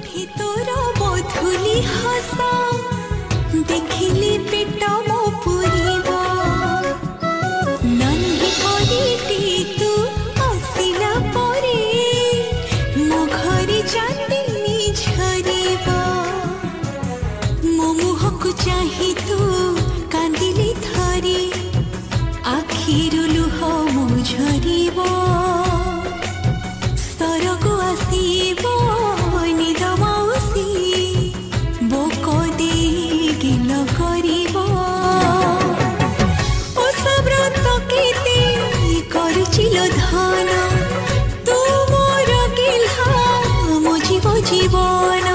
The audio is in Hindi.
तोर बधुली हस देखिली पेट मो पुरीबा नन्ही करीटी तू आसिला परे मो घरे चांदनी झरीबा मो मुह को चाही तू कांदिली थरी आखिरु लुह मो झरीबा सरको आसीबो निद मौसी बोको दे गिल करिबो ओसब्रत केते करचिलो धन तू मोर गिल्हा मो जीवन